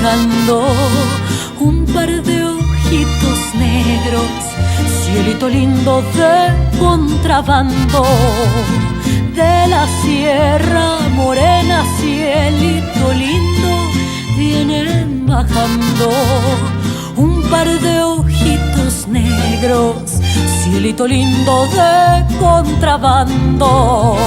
bajando un par de ojitos negros, cielito lindo de contrabando. De la Sierra Morena, cielito lindo, vienen bajando un par de ojitos negros, cielito lindo de contrabando.